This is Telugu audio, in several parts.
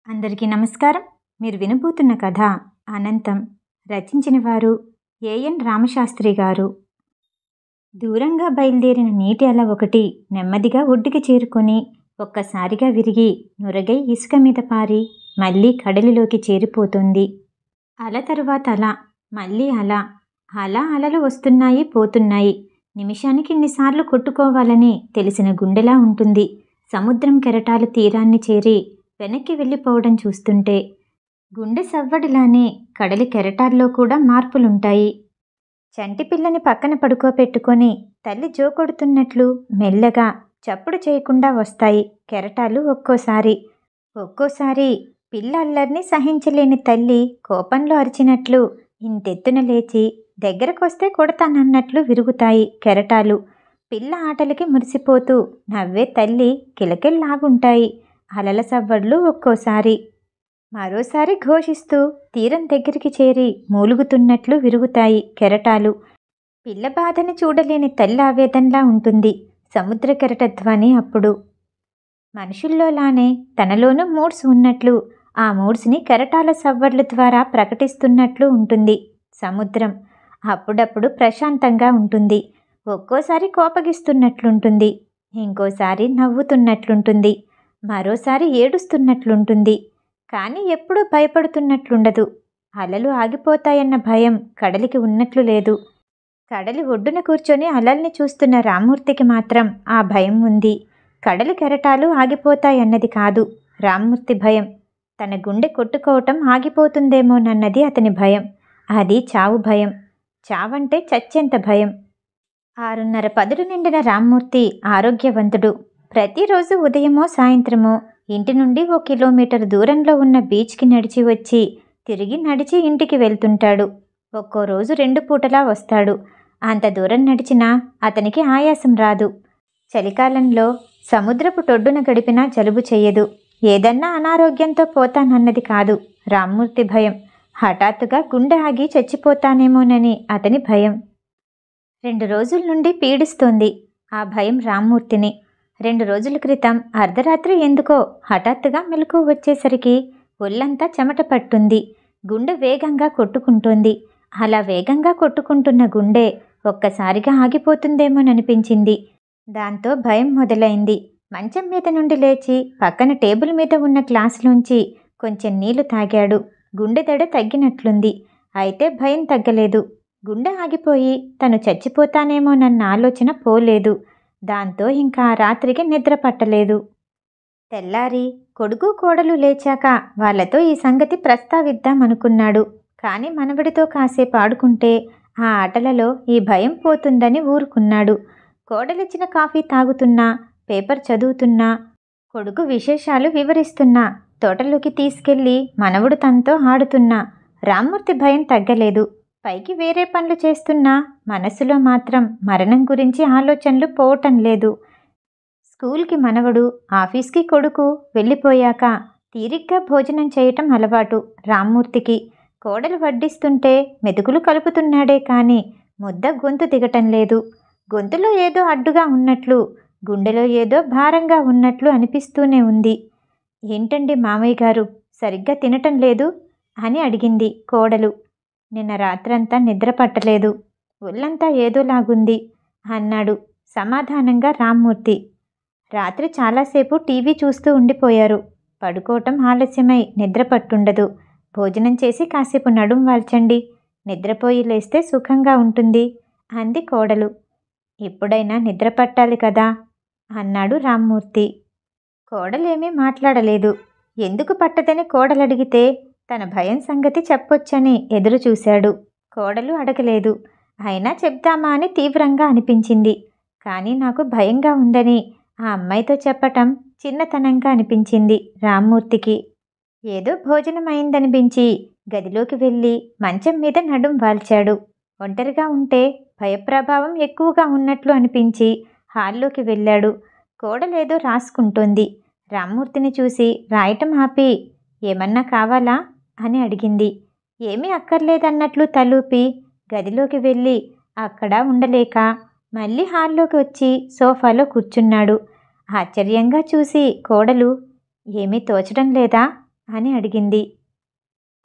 అందరికీ నమస్కారం. మీరు వినబోతున్న కథ అనంతం. రచించిన వారు ఏఎన్ రామశాస్త్రి గారు. దూరంగా బయలుదేరిన నీటి అల ఒకటి నెమ్మదిగా ఒడ్డుకి చేరుకొని ఒక్కసారిగా విరిగి నురగై ఇసుక మీద పారి మళ్ళీ కడలిలోకి చేరిపోతుంది. అల తరువాత అల, మళ్ళీ అల. అలలు వస్తున్నాయి, పోతున్నాయి. నిమిషానికి ఇన్నిసార్లు కొట్టుకోవాలని తెలిసిన గుండెలా ఉంటుంది. సముద్రం కెరటాలు తీరాన్ని చేరి వెనక్కి వెళ్ళిపోవడం చూస్తుంటే గుండె సవ్వడిలానే కడలి కెరటాల్లో కూడా మార్పులుంటాయి. చంటి పిల్లని పక్కన పడుకోబెట్టుకొని తల్లి జోకొడుతున్నట్లు మెల్లగా చప్పుడు చేయకుండా వస్తాయి కెరటాలు. ఒక్కోసారి పిల్ల అల్లరిని సహించలేని తల్లి కోపంలో అరిచినట్లు ఇంతెత్తున లేచి దగ్గరకొస్తే కొడతానన్నట్లు విరుగుతాయి కెరటాలు. పిల్ల ఆటలకి మురిసిపోతూ నవ్వే తల్లి కిలకిల్లాగుంటాయి అలల సవ్వడ్లు. మరోసారి ఘోషిస్తూ తీరం దగ్గరికి చేరి మూలుగుతున్నట్లు విరుగుతాయి కెరటాలు. పిల్ల బాధని చూడలేని తల్లి ఆవేదనలా ఉంటుంది సముద్ర కెరట ధ్వని అప్పుడు. మనుషుల్లోలానే తనలోనూ మూడ్స్ ఉన్నట్లు ఆ మూడ్స్ని కెరటాల సవ్వడ్ల ద్వారా ప్రకటిస్తున్నట్లు ఉంటుంది సముద్రం. అప్పుడప్పుడు ప్రశాంతంగా ఉంటుంది, ఒక్కోసారి కోపగిస్తున్నట్లుంటుంది, ఇంకోసారి నవ్వుతున్నట్లుంటుంది, మరోసారి ఏడుస్తున్నట్లుంటుంది. కానీ ఎప్పుడూ భయపడుతున్నట్లుండదు. అలలు ఆగిపోతాయన్న భయం కడలికి ఉన్నట్లు లేదు. కడలి ఒడ్డున కూర్చొని అలల్ని చూస్తున్న రామ్మూర్తికి మాత్రం ఆ భయం ఉంది. కడలి కెరటాలు ఆగిపోతాయన్నది కాదు రామ్మూర్తి భయం. తన గుండె కొట్టుకోవటం ఆగిపోతుందేమోనన్నది అతని భయం. అది చావు భయం. చావంటే చచ్చేంత భయం. 6:30 పదులు నిండిన రామ్మూర్తి ఆరోగ్యవంతుడు. ప్రతిరోజు ఉదయమో సాయంత్రమో ఇంటి నుండి 1 కిలోమీటర్ దూరంలో ఉన్న బీచ్కి నడిచి వచ్చి తిరిగి నడిచి ఇంటికి వెళ్తుంటాడు. ఒక్కో రోజు 2 పూటలా వస్తాడు. అంత దూరం నడిచినా అతనికి ఆయాసం రాదు. చలికాలంలో సముద్రపు టొడ్డున గడిపినా జలుబు చెయ్యదు. ఏదన్నా అనారోగ్యంతో పోతానన్నది కాదు రామ్మూర్తి భయం. హఠాత్తుగా గుండె ఆగి చచ్చిపోతానేమోనని అతని భయం. 2 రోజుల నుండి పీడిస్తోంది ఆ భయం రామ్మూర్తిని. 2 రోజుల క్రితం అర్ధరాత్రి ఎందుకో హఠాత్తుగా మెలకువ వచ్చేసరికి ఒళ్ళంతా చెమట పట్టుంది. గుండె వేగంగా కొట్టుకుంటోంది. అలా వేగంగా కొట్టుకుంటున్న గుండె ఒక్కసారిగా ఆగిపోతుందేమోననిపించింది. దాంతో భయం మొదలైంది. మంచం మీద నుండి లేచి పక్కన టేబుల్ మీద ఉన్న గ్లాసులోంచి కొంచెం నీళ్లు తాగాడు. గుండె దడ తగ్గినట్లుంది. అయితే భయం తగ్గలేదు. గుండె ఆగిపోయి తను చచ్చిపోతానేమోనన్న ఆలోచన పోలేదు. దాంతో ఇంకా రాత్రికి నిద్ర పట్టలేదు. తెల్లారి కొడుకు కోడలు లేచాక వాళ్లతో ఈ సంగతి ప్రస్తావిద్దామనుకున్నాడు. కానీ మనవడితో కాసేపు ఆడుకుంటే ఆ ఆటలలో ఈ భయం పోతుందని ఊరుకున్నాడు. కోడలిచ్చిన కాఫీ తాగుతున్నా, పేపర్ చదువుతున్నా, కొడుకు విశేషాలు వివరిస్తున్నా, తోటలోకి తీసుకెళ్లి మనవడు తనతో ఆడుతున్నా రామ్మూర్తి భయం తగ్గలేదు. పైకి వేరే పనులు చేస్తున్నా మనసులో మాత్రం మరణం గురించి ఆలోచనలు పోవటం లేదు. స్కూల్కి మనవడు, ఆఫీస్కి కొడుకు వెళ్ళిపోయాక తీరిగ్గా భోజనం చేయటం అలవాటు రామ్మూర్తికి. కోడలు వడ్డిస్తుంటే మెతుకులు కలుపుతున్నాడే కానీ ముద్ద గొంతు దిగటం లేదు. గొంతులో ఏదో అడ్డుగా ఉన్నట్లు, గుండెలో ఏదో భారంగా ఉన్నట్లు అనిపిస్తూనే ఉంది. ఏంటండి మామయ్య గారు, సరిగ్గా తినటం లేదు అని అడిగింది కోడలు. నిన్న రాత్రంతా నిద్ర పట్టలేదు, ఒళ్ళంతా ఏదోలాగుంది అన్నాడు సమాధానంగా రామ్మూర్తి. రాత్రి చాలాసేపు టీవీ చూస్తూ ఉండిపోయారు. పడుకోవటం ఆలస్యమై నిద్ర పట్టుండదు. భోజనం చేసి కాసేపు నడుం వాల్చండి, నిద్రపోయి లేస్తే సుఖంగా ఉంటుంది అంది కోడలు. ఎప్పుడైనా నిద్ర పట్టాలి కదా అన్నాడు రామ్మూర్తి. కోడలేమీ మాట్లాడలేదు. ఎందుకు పట్టదని కోడలడిగితే తన భయం సంగతి చెప్పొచ్చని ఎదురు చూశాడు. కోడలు అడగలేదు. అయినా చెప్దామా అని తీవ్రంగా అనిపించింది. కానీ నాకు భయంగా ఉందని ఆ అమ్మాయితో చెప్పటం చిన్నతనంగా అనిపించింది రామ్మూర్తికి. ఏదో భోజనం అయిందనిపించి గదిలోకి వెళ్ళి మంచం మీద నడుం వాల్చాడు. ఒంటరిగా ఉంటే భయప్రభావం ఎక్కువగా ఉన్నట్లు అనిపించి హాల్లోకి వెళ్ళాడు. కోడలేదో రాసుకుంటోంది. రామ్మూర్తిని చూసి రాయటం ఆపి ఏమన్నా కావాలా అని అడిగింది. ఏమీ అక్కర్లేదన్నట్లు తలూపి గదిలోకి వెళ్ళి అక్కడ ఉండలేక మళ్ళీ హాల్లోకి వచ్చి సోఫాలో కూర్చున్నాడు. ఆశ్చర్యంగా చూసి కోడలు, ఏమీ తోచడం లేదా అని అడిగింది.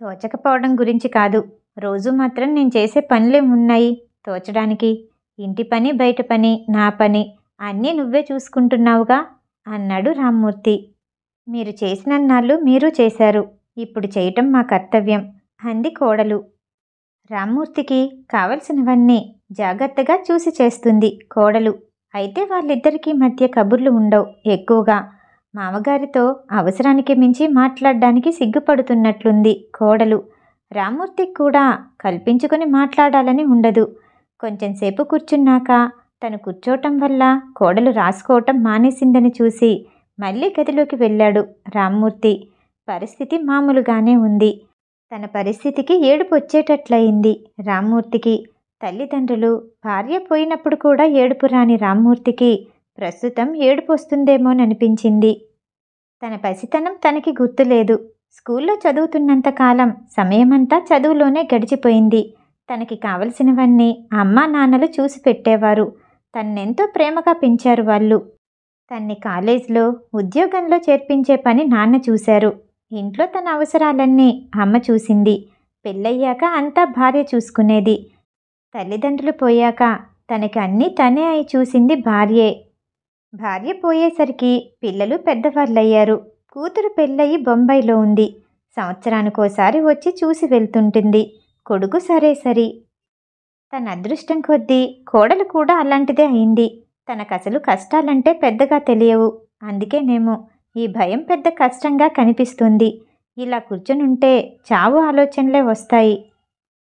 తోచకపోవడం గురించి కాదు, రోజు మాత్రం నేను చేసే పనులేమున్నాయి తోచడానికి? ఇంటి పని, బయట పని, నా పని అన్నీ నువ్వే చూసుకుంటున్నావుగా అన్నాడు రామ్మూర్తి. మీరు చేసినన్నాళ్ళు మీరు చేశారు, ఇప్పుడు చేయటం మా కర్తవ్యం అంది కోడలు. రామ్మూర్తికి కావలసినవన్నీ జాగ్రత్తగా చూసి చేస్తుంది కోడలు. అయితే వాళ్ళిద్దరికీ మధ్య కబుర్లు ఉండవు ఎక్కువగా. మామగారితో అవసరానికి మించి మాట్లాడడానికి సిగ్గుపడుతున్నట్లుంది కోడలు. రామ్మూర్తికి కూడా కల్పించుకుని మాట్లాడాలని ఉండదు. కొంచెంసేపు కూర్చున్నాక తను కూర్చోవటం వల్ల కోడలు రాసుకోవటం మానేసిందని చూసి మళ్ళీ గదిలోకి వెళ్ళాడు రామ్మూర్తి. పరిస్థితి మామూలుగానే ఉంది. తన పరిస్థితికి ఏడుపు వచ్చేటట్లయింది రామ్మూర్తికి. తల్లిదండ్రులు, భార్య పోయినప్పుడు కూడా ఏడుపు రాని రామ్మూర్తికి ప్రస్తుతం ఏడుపు వస్తుందేమోననిపించింది. తన పసితనం తనకి గుర్తులేదు. స్కూల్లో చదువుతున్నంతకాలం సమయమంతా చదువులోనే గడిచిపోయింది. తనకి కావలసినవన్నీ అమ్మా నాన్నలు చూసి పెట్టేవారు. తన్నెంతో ప్రేమగా పెంచారు వాళ్ళు. తన్ని కాలేజ్లో, ఉద్యోగంలో చేర్పించే పని నాన్న చూశారు. ఇంట్లో తన అవసరాలన్నీ అమ్మ చూసింది. పెళ్ళయ్యాక అంతా భార్య చూసుకునేది. తల్లిదండ్రులు పోయాక తనకి అన్నీ తనే అయి చూసింది భార్యే. భార్య పోయేసరికి పిల్లలు పెద్దవాళ్ళయ్యారు. కూతురు పెళ్ళయి బొంబాయిలో ఉంది. సంవత్సరానికోసారి వచ్చి చూసి వెళ్తుంటుంది. కొడుకు సరే. తన అదృష్టం కొద్దీ కోడలు కూడా అలాంటిదే అయింది. తనకసలు కష్టాలంటే పెద్దగా తెలియవు. అందుకేనేమో ఈ భయం పెద్ద కష్టంగా కనిపిస్తుంది. ఇలా కూర్చునుంటే చావు ఆలోచనలే వస్తాయి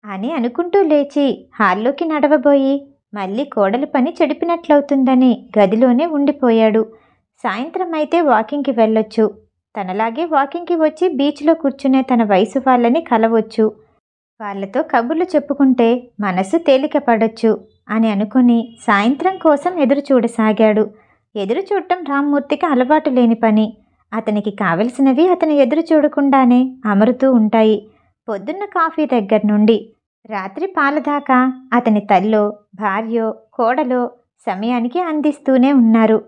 అని అనుకుంటూ లేచి హాల్లోకి నడవబోయి మళ్ళీ కోడలు పని చెడిపినట్లవుతుందని గదిలోనే ఉండిపోయాడు. సాయంత్రం అయితే వాకింగ్కి వెళ్ళొచ్చు. తనలాగే వాకింగ్కి వచ్చి బీచ్లో కూర్చునే తన వయసు వాళ్ళని కలవచ్చు. వాళ్లతో కబుర్లు చెప్పుకుంటే మనసు తేలిక పడొచ్చు అని అనుకుని సాయంత్రం కోసం ఎదురు చూడసాగాడు. ఎదురు చూడటం రామ్మూర్తికి అలవాటు లేని పని. అతనికి కావలసినవి అతను ఎదురు చూడకుండానే అమరుతూ ఉంటాయి. పొద్దున్న కాఫీ దగ్గర నుండి రాత్రి పాలదాకా అతని తల్లో, భార్యో, కోడలో సమయానికి అందిస్తూనే ఉన్నారు.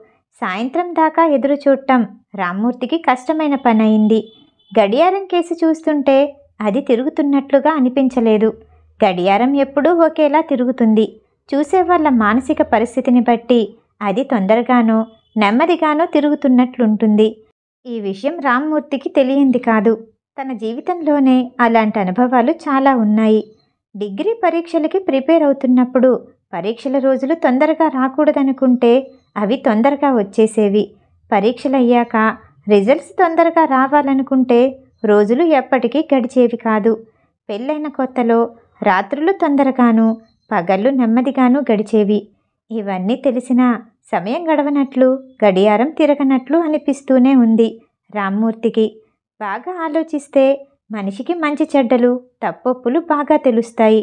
సాయంత్రం దాకా ఎదురు చూడటం రామ్మూర్తికి కష్టమైన పని అయింది. గడియారం కేసి చూస్తుంటే అది తిరుగుతున్నట్లుగా అనిపించలేదు. గడియారం ఎప్పుడూ ఒకేలా తిరుగుతుంది. చూసేవాళ్ళ మానసిక పరిస్థితిని బట్టి అది తొందరగానో నెమ్మదిగానో తిరుగుతున్నట్లుంటుంది. ఈ విషయం రామ్మూర్తికి తెలియంది కాదు. తన జీవితంలోనే అలాంటి అనుభవాలు చాలా ఉన్నాయి. డిగ్రీ పరీక్షలకి ప్రిపేర్ అవుతున్నప్పుడు పరీక్షల రోజులు తొందరగా రాకూడదనుకుంటే అవి తొందరగా వచ్చేసేవి. పరీక్షలయ్యాక రిజల్ట్స్ తొందరగా రావాలనుకుంటే రోజులు ఎప్పటికీ గడిచేవి కాదు. పెళ్ళైన కొత్తలో రాత్రులు తొందరగాను, పగళ్ళు నెమ్మదిగాను గడిచేవి. ఇవన్నీ తెలిసినా సమయం గడవనట్లు, గడియారం తిరగనట్లు అనిపిస్తూనే ఉంది రామ్మూర్తికి. బాగా ఆలోచిస్తే మనిషికి మంచి చెడ్డలు, తప్పొప్పులు బాగా తెలుస్తాయి.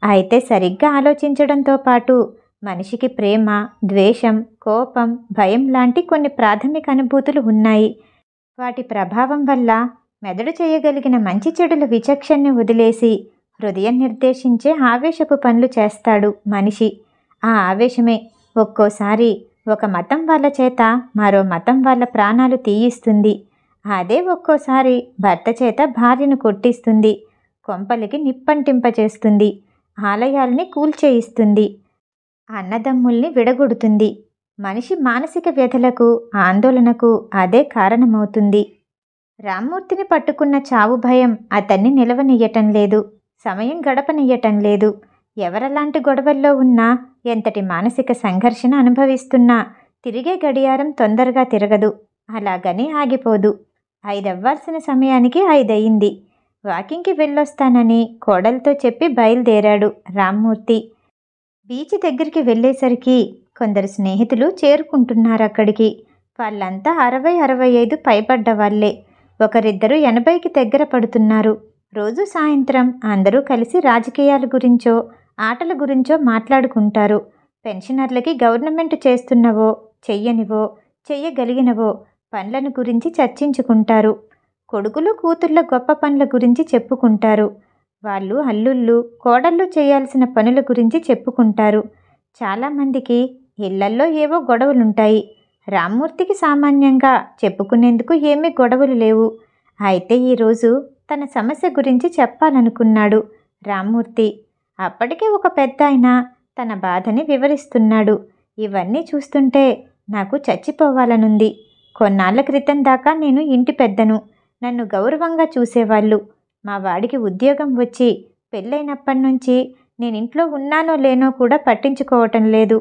అయితే సరిగ్గా ఆలోచించడంతో పాటు మనిషికి ప్రేమ, ద్వేషం, కోపం, భయం లాంటి కొన్ని ప్రాథమిక అనుభూతులు ఉన్నాయి. వాటి ప్రభావం వల్ల మెదడు చేయగలిగిన మంచి చెడుల విచక్షణని వదిలేసి హృదయం నిర్దేశించే ఆవేశపు పనులు చేస్తాడు మనిషి. ఆ ఆవేశమే ఒక్కోసారి ఒక మతం వాళ్ళ చేత మరో మతం వాళ్ళ ప్రాణాలు తీయిస్తుంది. అదే ఒక్కోసారి భర్త చేత భార్యను కొట్టిస్తుంది, కొంపలకి నిప్పంటింపచేస్తుంది, ఆలయాల్ని కూల్చేయిస్తుంది, అన్నదమ్ముల్ని విడగొడుతుంది. మనిషి మానసిక వ్యధలకు, ఆందోళనకు అదే కారణమవుతుంది. రామ్మూర్తిని పట్టుకున్న చావు భయం అతన్ని నిలవనియ్యటం లేదు, సమయం గడపనియ్యటం లేదు. ఎవరలాంటి గొడవల్లో ఉన్నా, ఎంతటి మానసిక సంఘర్షణ అనుభవిస్తున్నా తిరిగే గడియారం తొందరగా తిరగదు. అలాగని ఆగిపోదు. 5 అవ్వాల్సిన సమయానికి 5 అయింది. వాకింగ్కి వెళ్ళొస్తానని కోడలతో చెప్పి బయలుదేరాడు రామ్మూర్తి. బీచ్ దగ్గరికి వెళ్ళేసరికి కొందరు స్నేహితులు చేరుకుంటున్నారక్కడికి. వాళ్ళంతా 60-65 పైబడ్డ వాళ్ళే. ఒకరిద్దరు 80కి దగ్గర పడుతున్నారు. రోజు సాయంత్రం అందరూ కలిసి రాజకీయాల గురించో, ఆటల గురించో మాట్లాడుకుంటారు. పెన్షనర్లకి గవర్నమెంట్ చేస్తున్నవో, చెయ్యనివో, చెయ్యగలిగినవో పనులను గురించి చర్చించుకుంటారు. కొడుకులు కూతుళ్ళ గొప్ప పనుల గురించి చెప్పుకుంటారు. వాళ్ళు అల్లుళ్ళు, కోడళ్ళు చేయాల్సిన పనుల గురించి చెప్పుకుంటారు. చాలామందికి ఇళ్లల్లో ఏవో గొడవలుంటాయి. రామ్మూర్తికి సామాన్యంగా చెప్పుకునేందుకు ఏమీ గొడవలు లేవు. అయితే ఈరోజు తన సమస్య గురించి చెప్పాలనుకున్నాడు రామ్మూర్తి. అప్పటికే ఒక పెద్దాయన తన బాధని వివరిస్తున్నాడు. ఇవన్నీ చూస్తుంటే నాకు చచ్చిపోవాలనుంది. కొన్నాళ్ల క్రితం దాకా నేను ఇంటి పెద్దను. నన్ను గౌరవంగా చూసేవాళ్ళు. మా వాడికి ఉద్యోగం వచ్చి పెళ్ళైనప్పటి నుంచి నేనింట్లో ఉన్నానో లేనో కూడా పట్టించుకోవటం లేదు.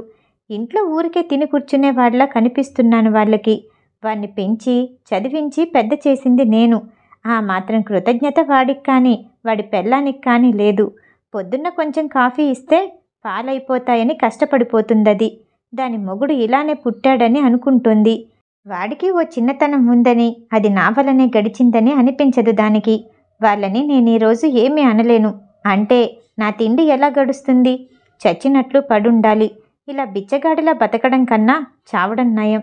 ఇంట్లో ఊరికే తిని కూర్చునే వాళ్ళ కనిపిస్తున్నాను వాళ్ళకి. వాణ్ణి పెంచి చదివించి పెద్ద చేసింది నేను. ఆ మాత్రం కృతజ్ఞత వాడికి కానీ వాడి పెళ్ళానికి కానీ లేదు. పొద్దున్న కొంచెం కాఫీ ఇస్తే పాలైపోతాయని కష్టపడిపోతుందది. దాని మొగుడు ఇలానే పుట్టాడని అనుకుంటుంది. వాడికి ఓ చిన్నతనం ఉందని, అది నా వల్లనే గడిచిందని అనిపించదు దానికి. వాళ్ళని నేనీరోజు ఏమీ అనలేను. అంటే నా తిండి ఎలా గడుస్తుంది? చచ్చినట్లు పడుండాలి. ఇలా బిచ్చగాడిలా బతకడం కన్నా చావడం నయం.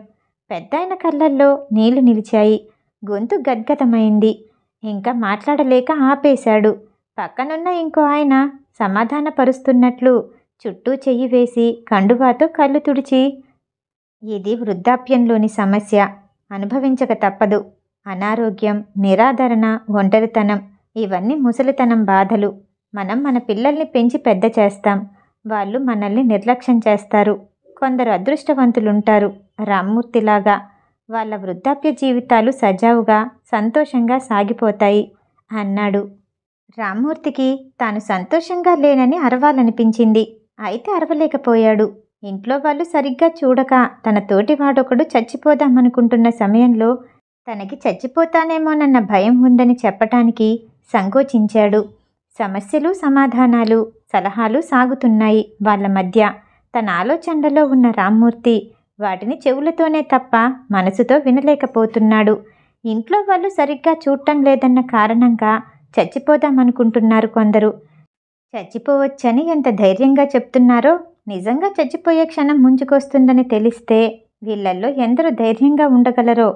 పెద్దాయన కళ్ళల్లో నీళ్లు నిలిచాయి. గొంతు గద్గదమైంది. ఇంకా మాట్లాడలేక ఆపేశాడు. పక్కనున్న ఇంకో ఆయన సమాధానపరుస్తున్నట్లు చుట్టూ చెయ్యి వేసి కండువాతో కళ్ళు తుడిచి, ఇది వృద్ధాప్యంలోని సమస్య. అనుభవించక తప్పదు. అనారోగ్యం, నిరాదరణ, ఒంటరితనం ఇవన్నీ ముసలితనం బాధలు. మనం మన పిల్లల్ని పెంచి పెద్ద చేస్తాం. వాళ్ళు మనల్ని నిర్లక్ష్యం చేస్తారు. కొందరు అదృష్టవంతులుంటారు రామ్మూర్తిలాగా. వాళ్ళ వృద్ధాప్య జీవితాలు సజావుగా సంతోషంగా సాగిపోతాయి అన్నాడు. రామ్మూర్తికి తాను సంతోషంగా లేనని అరవాలనిపించింది. అయితే అరవలేకపోయాడు. ఇంట్లో వాళ్ళు సరిగ్గా చూడక తన తోటివాడొకడు చచ్చిపోదామనుకుంటున్న సమయంలో తనకి చచ్చిపోతానేమోనన్న భయం ఉందని చెప్పటానికి సంకోచించాడు. సమస్యలు, సమాధానాలు, సలహాలు సాగుతున్నాయి వాళ్ళ మధ్య. తన ఆలోచనలలో ఉన్న రామ్మూర్తి వాటిని చెవులతోనే తప్ప మనసుతో వినలేకపోతున్నాడు. ఇంట్లో వాళ్ళు సరిగ్గా చూడటం లేదన్న కారణంగా చచ్చిపోదామనుకుంటున్నారు కొందరు. చచ్చిపోవచ్చని ఎంత ధైర్యంగా చెప్తున్నారో, నిజంగా చచ్చిపోయే క్షణం ముంచుకొస్తుందని తెలిస్తే వీళ్ళల్లో ఎందరూ ధైర్యంగా ఉండగలరో.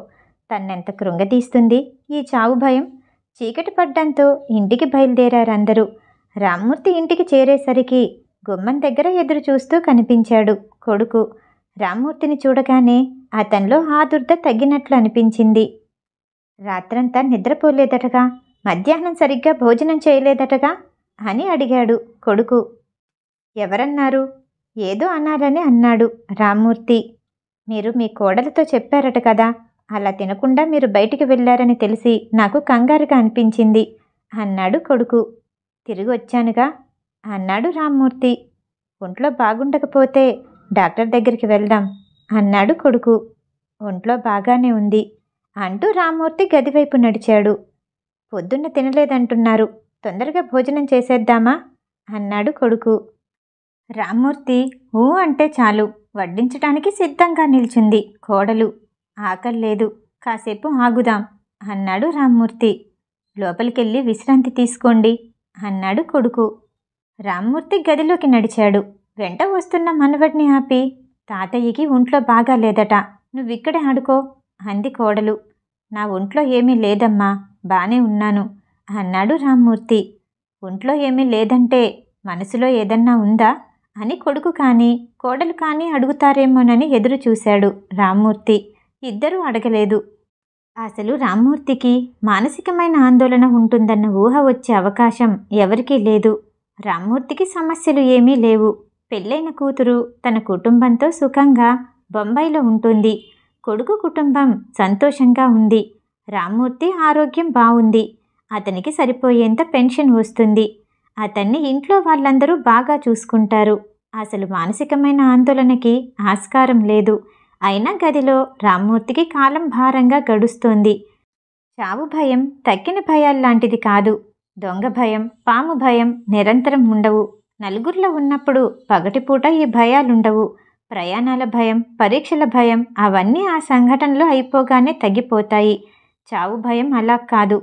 తన్నెంత కృంగతీస్తుంది ఈ చావు భయం. చీకటి పడ్డంతో ఇంటికి బయలుదేరారందరూ. రామ్మూర్తి ఇంటికి చేరేసరికి గుమ్మం దగ్గర ఎదురు చూస్తూ కనిపించాడు కొడుకు. రామ్మూర్తిని చూడగానే అతనిలో ఆదుర్ద తగ్గినట్లు అనిపించింది. రాత్రంతా నిద్రపోలేదటగా, మధ్యాహ్నం సరిగ్గా భోజనం చేయలేదటగా అని అడిగాడు కొడుకు. ఎవరన్నారు? ఏదో అనాలని అన్నాడు రామ్మూర్తి. మీరు మీ కోడలతో చెప్పారట కదా, అలా తినకుండా మీరు బయటికి వెళ్ళారని తెలిసి నాకు కంగారుగా అనిపించింది అన్నాడు కొడుకు. తిరిగి వచ్చానుగా అన్నాడు రామ్మూర్తి. ఒంట్లో బాగుండకపోతే డాక్టర్ దగ్గరికి వెళ్దాం అన్నాడు కొడుకు. ఒంట్లో బాగానే ఉంది అంటూ రామ్మూర్తి గదివైపు నడిచాడు. పొద్దున్న తినలేదంటున్నారు, తొందరగా భోజనం చేసేద్దామా అన్నాడు కొడుకు. రామ్మూర్తి ఊ అంటే చాలు వడ్డించటానికి సిద్ధంగా నిల్చుంది కోడలు. ఆకల్లేదు, కాసేపు ఆగుదాం అన్నాడు రామ్మూర్తి. లోపలికెళ్ళి విశ్రాంతి తీసుకోండి అన్నాడు కొడుకు. రామ్మూర్తి గదిలోకి నడిచాడు. వెంట వస్తున్న మనవడిని ఆపి, తాతయ్యకి ఒంట్లో బాగాలేదట, నువ్విక్కడే ఆడుకో అంది కోడలు. నా ఒంట్లో ఏమీ లేదమ్మా, బానే ఉన్నాను అన్నాడు రామ్మూర్తి. ఒంట్లో ఏమీ లేదంటే మనసులో ఏదన్నా ఉందా అని కొడుకు కానీ కోడలు కానీ అడుగుతారేమోనని ఎదురు చూశాడు రామ్మూర్తి. ఇద్దరూ అడగలేదు. అసలు రామ్మూర్తికి మానసికమైన ఆందోళన ఉంటుందన్న ఊహ వచ్చే అవకాశం ఎవరికీ లేదు. రామ్మూర్తికి సమస్యలు ఏమీ లేవు. పెళ్ళైన కూతురు తన కుటుంబంతో సుఖంగా బొంబాయిలో ఉంటుంది. కొడుకు కుటుంబం సంతోషంగా ఉంది. రామ్మూర్తి ఆరోగ్యం బాగుంది. అతనికి సరిపోయేంత పెన్షన్ వస్తుంది. అతన్ని ఇంట్లో వాళ్ళందరూ బాగా చూసుకుంటారు. అసలు మానసికమైన ఆందోళనకి ఆస్కారం లేదు. అయినా గదిలో రామ్మూర్తికి కాలం భారంగా గడుస్తోంది. చావు భయం తక్కిన భయాల్లాంటిది కాదు. దొంగ భయం, పాము భయం నిరంతరం ఉండవు. నలుగురిలో ఉన్నప్పుడు పగటిపూట ఈ భయాలుండవు. ప్రయాణాల భయం, పరీక్షల భయం అవన్నీ ఆ సంఘటనలో అయిపోగానే తగ్గిపోతాయి. చావు భయం అలా కాదు.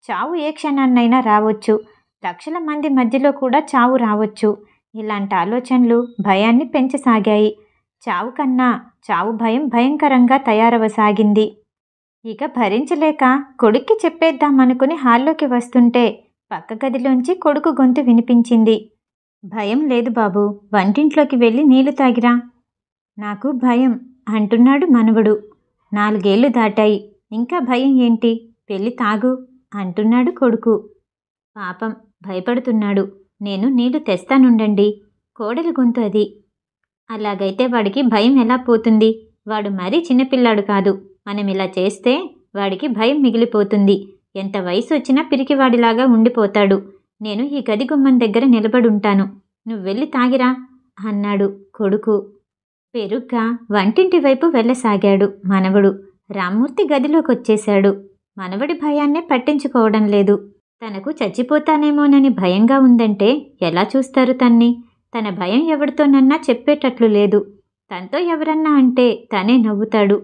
చావు ఏ క్షణాన్నైనా రావచ్చు. లక్షల మంది మధ్యలో కూడా చావు రావచ్చు. ఇలాంటి ఆలోచనలు భయాన్ని పెంచసాగాయి. చావు కన్నా చావు భయం భయంకరంగా తయారవసాగింది. ఇక భరించలేక కొడుక్కి చెప్పేద్దామనుకుని హాల్లోకి వస్తుంటే పక్క గదిలోంచి కొడుకు గొంతు వినిపించింది. భయం లేదు బాబు, వంటింట్లోకి వెళ్ళి నీళ్లు తాగిరా. నాకు భయం అంటున్నాడు మనవడు. 4 ఏళ్లు దాటాయి, ఇంకా భయం ఏంటి? వెళ్ళి తాగు అంటున్నాడు కొడుకు. పాపం భయపడుతున్నాడు. నేను నీళ్లు తెస్తానుండండి. కోడలి గొంతు అది. అలాగైతే వాడికి భయం ఎలా పోతుంది? వాడు మరీ చిన్నపిల్లాడు కాదు. మనం ఇలా చేస్తే వాడికి భయం మిగిలిపోతుంది. ఎంత వయసు వచ్చినా పిరికివాడిలాగా ఉండిపోతాడు. నేను ఈ గది గుమ్మం దగ్గర నిలబడుంటాను. నువ్వెళ్ళి తాగిరా అన్నాడు కొడుకు. పెరుగ్గా వంటింటి వైపు వెళ్ళసాగాడు మనవడు. రామ్మూర్తి గదిలోకొచ్చేశాడు. మనవడి భయాన్నే పట్టించుకోవడం లేదు. తనకు చచ్చిపోతానేమోనని భయంగా ఉందంటే ఎలా చూస్తారు తన్ని? తన భయం ఎవరితోనన్నా చెప్పేటట్లు లేదు. తనతో ఎవరన్నా అంటే తనే నవ్వుతాడు.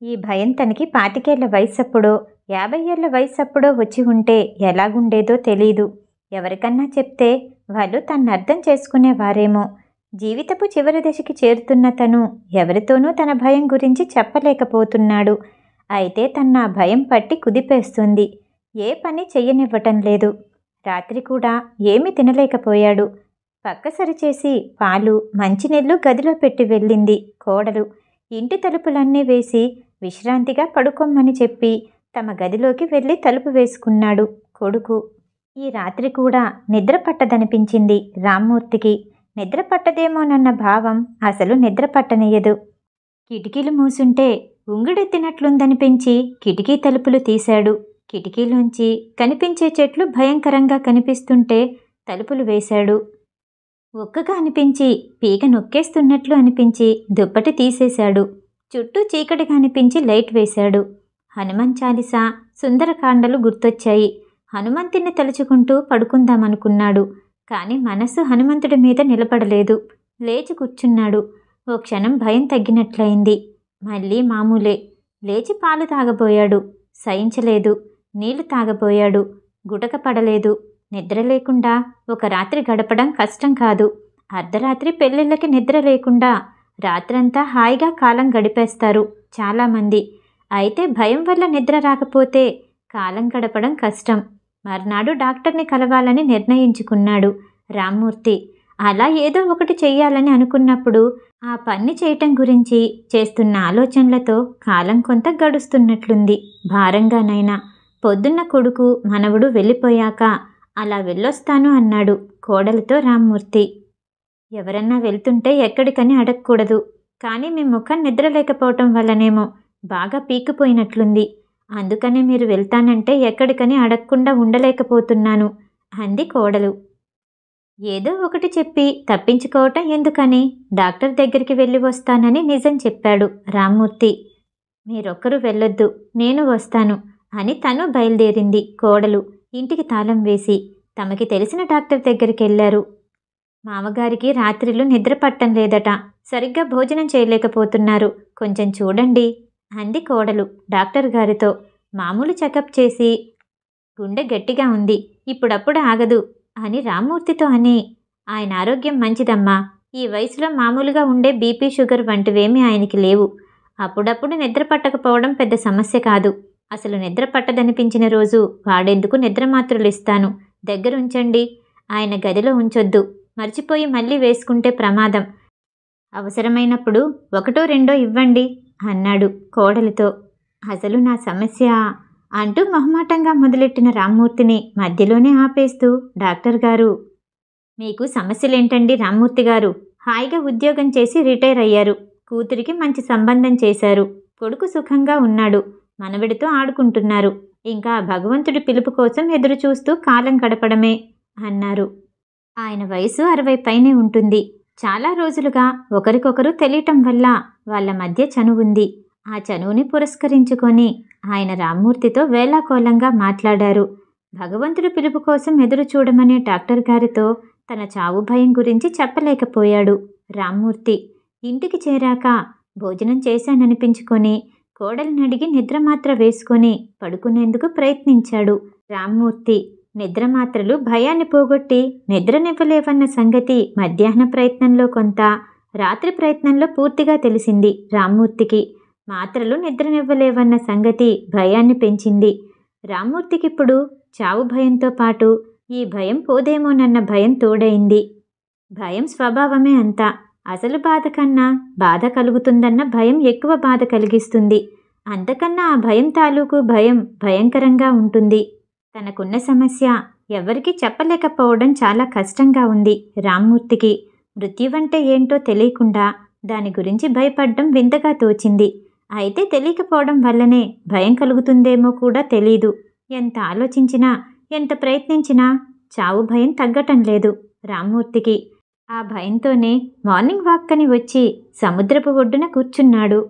ఈ భయం తనకి 25 వయసప్పుడో 50 వయసప్పుడో వచ్చి ఉంటే ఎలాగుండేదో తెలీదు. ఎవరికన్నా చెప్తే వాళ్ళు తన్నర్థం చేసుకునేవారేమో. జీవితపు చివరి దశకి చేరుతున్న తను ఎవరితోనూ తన భయం గురించి చెప్పలేకపోతున్నాడు. అయితే తన భయం పట్టి కుదిపేస్తుంది. ఏ పని చెయ్యనివ్వటం లేదు. రాత్రి కూడా ఏమీ తినలేకపోయాడు. పక్క సరిచేసి పాలు మంచినీళ్ళు గదిలో పెట్టి వెళ్ళింది కోడలు. ఇంటి తలుపులన్నీ వేసి విశ్రాంతిగా పడుకోమ్మని చెప్పి తమ గదిలోకి వెళ్ళి తలుపు వేసుకున్నాడు కొడుకు. ఈ రాత్రి కూడా నిద్ర పట్టదనిపించింది రామ్మూర్తికి. నిద్ర పట్టదేమోనన్న భావం అసలు నిద్ర పట్టనియ్యదు. కిటికీలు మూసుంటే ఉంగుడెత్తినట్లుందనిపించి కిటికీ తలుపులు తీశాడు. కిటికీలోంచి కనిపించే చెట్లు భయంకరంగా కనిపిస్తుంటే తలుపులు వేశాడు. ఒక్కగా అనిపించి పీక నొక్కేస్తున్నట్లు అనిపించి దుప్పటి తీసేశాడు. చుట్టూ చీకటిగా అనిపించి లైట్ వేశాడు. హనుమాన్ చాలీసా సుందరకాండలు గుర్తొచ్చాయి. హనుమంతుని తలుచుకుంటూ పడుకుందామనుకున్నాడు. కానీ మనసు హనుమంతుడి మీద నిలబడలేదు. లేచి కూర్చున్నాడు. ఓ క్షణం భయం తగ్గినట్లయింది. మళ్ళీ మామూలే. లేచి పాలు తాగబోయాడు. సహించలేదు. నీళ్లు తాగబోయాడు. గుటక పడలేదు. నిద్ర లేకుండా ఒక రాత్రి గడపడం కష్టం కాదు. అర్ధరాత్రి పెళ్ళిళ్ళకి నిద్ర లేకుండా రాత్రంతా హాయిగా కాలం గడిపేస్తారు చాలామంది. అయితే భయం వల్ల నిద్ర రాకపోతే కాలం గడపడం కష్టం. మర్నాడు డాక్టర్ని కలవాలని నిర్ణయించుకున్నాడు రామ్మూర్తి. అలా ఏదో ఒకటి చెయ్యాలని అనుకున్నప్పుడు ఆ పని చేయటం గురించి చేస్తున్న ఆలోచనలతో కాలం కొంత గడుస్తున్నట్లుంది. భారంగానైనా పొద్దున్న కొడుకు మనవడు వెళ్ళిపోయాక అలా వెళ్ళొస్తాను అన్నాడు కోడలితో రామ్మూర్తి. ఎవరన్నా వెళ్తుంటే ఎక్కడికని అడగకూడదు. కానీ మీ ముఖం నిద్ర లేకపోవటం వల్లనేమో బాగా పీకిపోయినట్లుంది. అందుకనే మీరు వెళ్తానంటే ఎక్కడికని అడగకుండా ఉండలేకపోతున్నాను అంది కోడలు. ఏదో ఒకటి చెప్పి తప్పించుకోవటం ఎందుకని డాక్టర్ దగ్గరికి వెళ్ళి వస్తానని నిజం చెప్పాడు రామ్మూర్తి. మీరొక్కరు వెళ్ళొద్దు, నేను వస్తాను అని తను బయలుదేరింది కోడలు. ఇంటికి తాళం వేసి తమకి తెలిసిన డాక్టర్ దగ్గరికి వెళ్ళారు. మామగారికి రాత్రిళ్ళు నిద్ర పట్టం లేదట. సరిగ్గా భోజనం చేయలేకపోతున్నారు. కొంచెం చూడండి అంది కోడలు డాక్టర్ గారితో. మామూలు చెకప్ చేసి గుండె గట్టిగా ఉంది, ఇప్పుడప్పుడు ఆగదు అని రామ్మూర్తితో అని, ఆయన ఆరోగ్యం మంచిదమ్మా. ఈ వయసులో మామూలుగా ఉండే బీపీ షుగర్ వంటివేమీ ఆయనకి లేవు. అప్పుడప్పుడు నిద్ర పట్టకపోవడం పెద్ద సమస్య కాదు. అసలు నిద్ర పట్టదనిపించిన రోజు వాడేందుకు నిద్ర మాత్రలు ఇస్తాను. దగ్గరుంచండి. ఆయన గదిలో ఉంచొద్దు. మర్చిపోయి మళ్ళీ వేసుకుంటే ప్రమాదం. అవసరమైనప్పుడు 1 2 ఇవ్వండి అన్నాడు కోడలితో. అసలు నా సమస్య అంటూ మొహమాటంగా మొదలెట్టిన రామ్మూర్తిని మధ్యలోనే ఆపేస్తూ డాక్టర్ గారు, మీకు సమస్యలేంటండి రామ్మూర్తి గారు? హాయిగా ఉద్యోగం చేసి రిటైర్ అయ్యారు. కూతురికి మంచి సంబంధం చేశారు. కొడుకు సుఖంగా ఉన్నాడు. మనవడితో ఆడుకుంటున్నారు. ఇంకా భగవంతుడి పిలుపు కోసం ఎదురు చూస్తూ కాలం గడపడమే అన్నారు. ఆయన వయసు 60 పైనే ఉంటుంది. చాలా రోజులుగా ఒకరికొకరు తెలియటం వల్ల వాళ్ళ మధ్య చనువుంది. ఆ చనువుని పురస్కరించుకొని ఆయన రామ్మూర్తితో వేళాకోళంగా మాట్లాడారు. భగవంతుడి పిలుపు కోసం ఎదురు చూడమనే డాక్టర్ గారితో తన చావు భయం గురించి చెప్పలేకపోయాడు రామ్మూర్తి. ఇంటికి చేరాక భోజనం చేశాననిపించుకొని కోడలిని అడిగి నిద్రమాత్ర వేసుకొని పడుకునేందుకు ప్రయత్నించాడు రామ్మూర్తి. నిద్రమాత్రలు భయాన్ని పోగొట్టి నిద్రనివ్వలేవన్న సంగతి మధ్యాహ్న ప్రయత్నంలో కొంత, రాత్రి ప్రయత్నంలో పూర్తిగా తెలిసింది రామ్మూర్తికి. మాత్రలు నిద్రనివ్వలేవన్న సంగతి భయాన్ని పెంచింది. రామ్మూర్తికిప్పుడు చావు భయంతో పాటు ఈ భయం పోదేమోనన్న భయం తోడైంది. భయం స్వభావమే అంతా. అసలు బాధ కన్నా బాధ కలుగుతుందన్న భయం ఎక్కువ బాధ కలిగిస్తుంది. అంతకన్నా ఆ భయం తాలూకు భయం భయంకరంగా ఉంటుంది. తనకున్న సమస్య ఎవరికీ చెప్పలేకపోవడం చాలా కష్టంగా ఉంది రామ్మూర్తికి. మృత్యువంటే ఏంటో తెలియకుండా దాని గురించి భయపడ్డం వింతగా తోచింది. అయితే తెలియకపోవడం వల్లనే భయం కలుగుతుందేమో కూడా తెలీదు. ఎంత ఆలోచించినా, ఎంత ప్రయత్నించినా చావు భయం తగ్గటం లేదు రామ్మూర్తికి. ఆ భయంతోనే మార్నింగ్ వాక్ అని వచ్చి సముద్రపు ఒడ్డున కూర్చున్నాడు.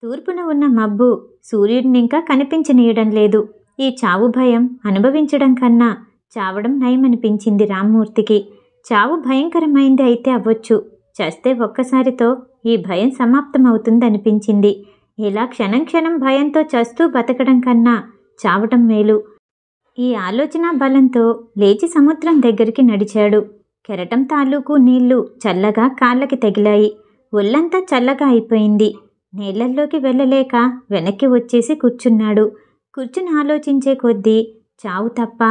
తూర్పున ఉన్న మబ్బు సూర్యుడినింకా కనిపించనీయడం లేదు. ఈ చావు భయం అనుభవించడం కన్నా చావడం నయమనిపించింది రామ్మూర్తికి. చావు భయంకరమైంది అయితే అవ్వచ్చు, చస్తే ఒక్కసారితో ఈ భయం సమాప్తమవుతుందనిపించింది. ఇలా క్షణం క్షణం భయంతో చస్తూ బతకడం కన్నా చావటం మేలు. ఈ ఆలోచన బలంతో లేచి సముద్రం దగ్గరికి నడిచాడు. కెరటం తాలూకు నీళ్లు చల్లగా కాళ్ళకి తగిలాయి. ఒళ్ళంతా చల్లగా అయిపోయింది. నీళ్లల్లోకి వెళ్ళలేక వెనక్కి వచ్చేసి కూర్చున్నాడు. కూర్చుని ఆలోచించే కొద్దీ చావు తప్ప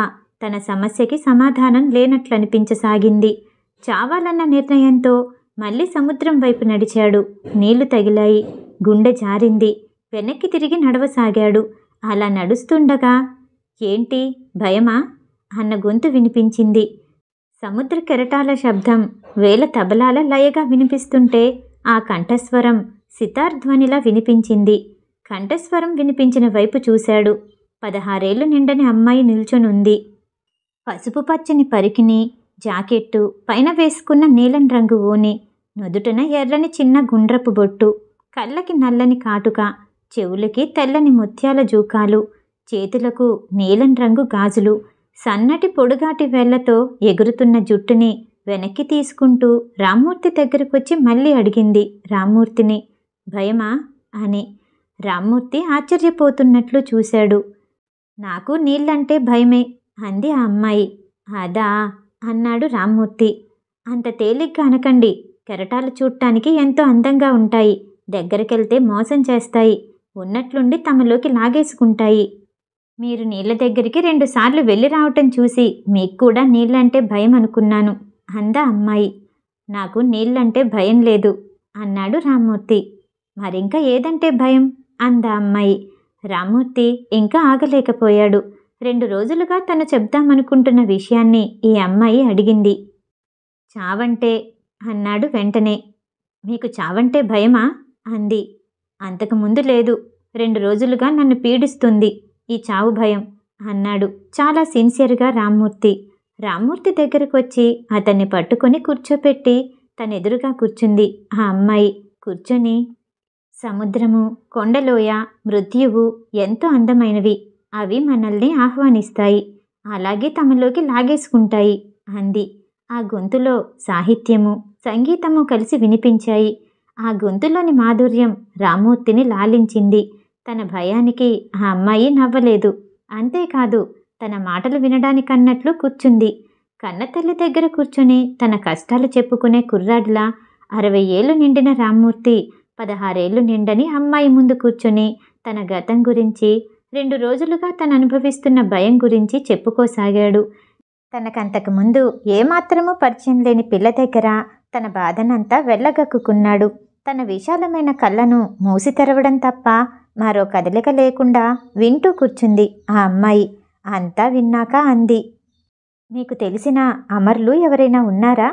తన సమస్యకి సమాధానం లేనట్లనిపించసాగింది. చావాలన్న నిర్ణయంతో మళ్ళీ సముద్రం వైపు నడిచాడు. నీళ్లు తగిలాయి. గుండె జారింది. వెనక్కి తిరిగి నడవసాగాడు. అలా నడుస్తుండగా ఏంటి భయమా అన్న గొంతు వినిపించింది. సముద్ర కెరటాల శబ్దం వేల తబలాల లయగా వినిపిస్తుంటే ఆ కంఠస్వరం సితార్ ధ్వనిలా వినిపించింది. కంఠస్వరం వినిపించిన వైపు చూశాడు. 16 ఏళ్లు నిండని అమ్మాయి నిల్చొనుంది. పసుపు పచ్చని పరికిని, జాకెట్టు, పైన వేసుకున్న నీలం రంగు ఓని, నుదుటన ఎర్రని చిన్న గుండ్రపు బొట్టు, కళ్ళకి నల్లని కాటుక, చెవులకి తెల్లని ముత్యాల జూకాలు, చేతులకు నీలం రంగు గాజులు, సన్నటి పొడుగాటి వేళ్లతో ఎగురుతున్న జుట్టుని వెనక్కి తీసుకుంటూ రామ్మూర్తి దగ్గరకొచ్చి మళ్ళీ అడిగింది రామ్మూర్తిని, భయమా అని. రామ్మూర్తి ఆశ్చర్యపోతున్నట్లు చూశాడు. నాకు నీళ్ళంటే భయమే అంది ఆ అమ్మాయి. అదా అన్నాడు రామ్మూర్తి. అంత తేలిగ్గా అనకండి. కెరటాలు చూడటానికి ఎంతో అందంగా ఉంటాయి. దగ్గరికెళ్తే మోసం చేస్తాయి. ఉన్నట్లుండి తమలోకి లాగేసుకుంటాయి. మీరు నీళ్ళ దగ్గరికి 2 సార్లు వెళ్ళి రావటం చూసి మీకు కూడా నీళ్ళంటే భయం అనుకున్నాను అందా అమ్మాయి. నాకు నీళ్ళంటే భయం లేదు అన్నాడు రామ్మూర్తి. మరింకా ఏదంటే భయం అందా అమ్మాయి. రామ్మూర్తి ఇంకా ఆగలేకపోయాడు. 2 రోజులుగా తను చెప్దామనుకుంటున్న విషయాన్ని ఈ అమ్మాయి అడిగింది. చావంటే అన్నాడు వెంటనే. మీకు చావంటే భయమా అంది. అంతకుముందు లేదు. 2 రోజులుగా నన్ను పీడిస్తుంది ఈ చావు భయం అన్నాడు చాలా సిన్సియర్గా రామ్మూర్తి. రామ్మూర్తి దగ్గరకొచ్చి అతన్ని పట్టుకొని కూర్చోపెట్టి తనెదురుగా కూర్చుంది ఆ అమ్మాయి. కూర్చొని, సముద్రము, కొండలోయ, మృత్యువు ఎంతో అందమైనవి. అవి మనల్ని ఆహ్వానిస్తాయి. అలాగే తమలోకి లాగేసుకుంటాయి అంది. ఆ గొంతులో సాహిత్యము, సంగీతము కలిసి వినిపించాయి. ఆ గొంతులోని మాధుర్యం రామ్మూర్తిని లాలించింది. తన భయానికి ఆ అమ్మాయి నవ్వలేదు. అంతేకాదు, తన మాటలు వినడానికన్నట్లు కూర్చుంది. కన్నతల్లి దగ్గర కూర్చొని తన కష్టాలు చెప్పుకునే కుర్రాడిలా 60 ఏళ్లు నిండిన రామ్మూర్తి 16 ఏళ్లు నిండని అమ్మాయి ముందు కూర్చొని తన గతం గురించి, 2 రోజులుగా తను అనుభవిస్తున్న భయం గురించి చెప్పుకోసాగాడు. తనకంతకుముందు ఏమాత్రమూ పరిచయం లేని పిల్ల దగ్గర తన బాధనంతా వెళ్ళగక్కుకున్నాడు. తన విశాలమైన కళ్ళను మూసి తెరవడం తప్ప మరో కదలిక లేకుండా వింటూ కూర్చుంది ఆ అమ్మాయి. అంతా విన్నాక అంది, మీకు తెలిసిన అమరులు ఎవరైనా ఉన్నారా?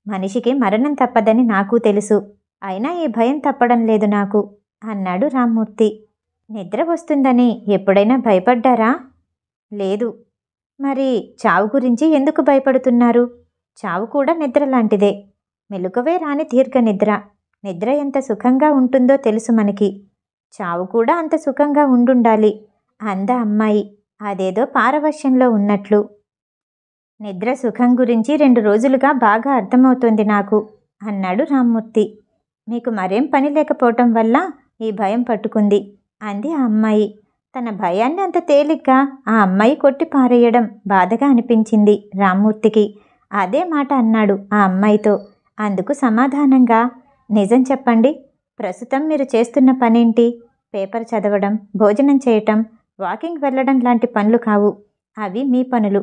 మనిషికి మరణం తప్పదని నాకు తెలుసు. అయినా ఈ భయం తప్పడం లేదు నాకు అన్నాడు రామ్మూర్తి. నిద్ర వస్తుందని ఎప్పుడైనా భయపడ్డారా? లేదు. మరి చావు గురించి ఎందుకు భయపడుతున్నారు? చావు కూడా నిద్ర లాంటిదే. మెలకువే రాని దీర్ఘ నిద్ర. నిద్ర ఎంత సుఖంగా ఉంటుందో తెలుసు మనకి. చావు కూడా అంత సుఖంగా ఉండుండాలి అందా అమ్మాయి అదేదో పారవశ్యంలో ఉన్నట్లు. నిద్ర సుఖం గురించి 2 రోజులుగా బాగా అర్థమవుతోంది నాకు అన్నాడు రామ్మూర్తి. మీకు మరేం పని లేకపోవటం వల్ల ఈ భయం పట్టుకుంది అంది ఆ అమ్మాయి. తన భయాన్ని అంత తేలిగ్గా ఆ అమ్మాయి కొట్టి పారేయడం బాధగా అనిపించింది రామ్మూర్తికి. అదే మాట అన్నాడు ఆ అమ్మాయితో. అందుకు సమాధానంగా, నిజం చెప్పండి, ప్రస్తుతం మీరు చేస్తున్న పనేంటి? పేపర్ చదవడం, భోజనం చేయటం, వాకింగ్ వెళ్ళడం లాంటి పనులు కావు. అవి మీ పనులు.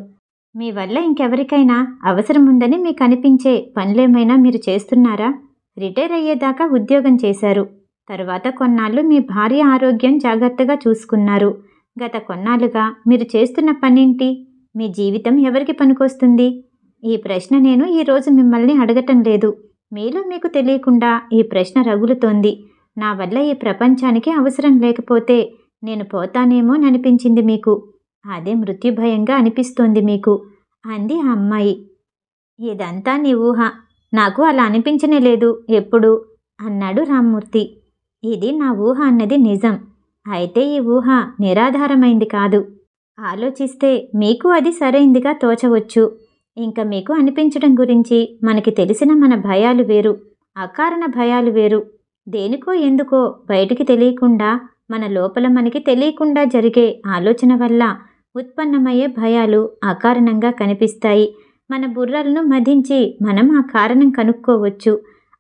మీ వల్ల ఇంకెవరికైనా అవసరం ఉందని మీకు అనిపించే పనులేమైనా మీరు చేస్తున్నారా? రిటైర్ అయ్యేదాకా ఉద్యోగం చేశారు. తరువాత కొన్నాళ్ళు మీ భార్య ఆరోగ్యం జాగ్రత్తగా చూసుకున్నారు. గత కొన్నాళ్ళుగా మీరు చేస్తున్న పనేంటి? మీ జీవితం ఎవరికి పనికొస్తుంది? ఈ ప్రశ్న నేను ఈరోజు మిమ్మల్ని అడగటం లేదు. మీలో మీకు తెలియకుండా ఈ ప్రశ్న రగులుతోంది. నా వల్ల ఈ ప్రపంచానికి అవసరం లేకపోతే నేను పోతానేమోననిపించింది మీకు. అదే మృత్యుభయంగా అనిపిస్తోంది మీకు అంది ఆ అమ్మాయి. ఇదంతా నీ ఊహ. నాకు అలా అనిపించనే లేదు ఎప్పుడు అన్నాడు రామ్మూర్తి. ఇది నా ఊహ అన్నది నిజం. అయితే ఈ ఊహ నిరాధారమైంది కాదు. ఆలోచిస్తే మీకు అది సరైందిగా తోచవచ్చు. ఇంకా మీకు అనిపించడం గురించి మనకి తెలిసిన మన భయాలు వేరు, అకారణ భయాలు వేరు. దేనికో ఎందుకో బయటికి తెలియకుండా మన లోపల మనకి తెలియకుండా జరిగే ఆలోచన వల్ల ఉత్పన్నమయ్యే భయాలు అకారణంగా కనిపిస్తాయి. మన బుర్రలను మదించి మనం ఆ కారణం కనుక్కోవచ్చు.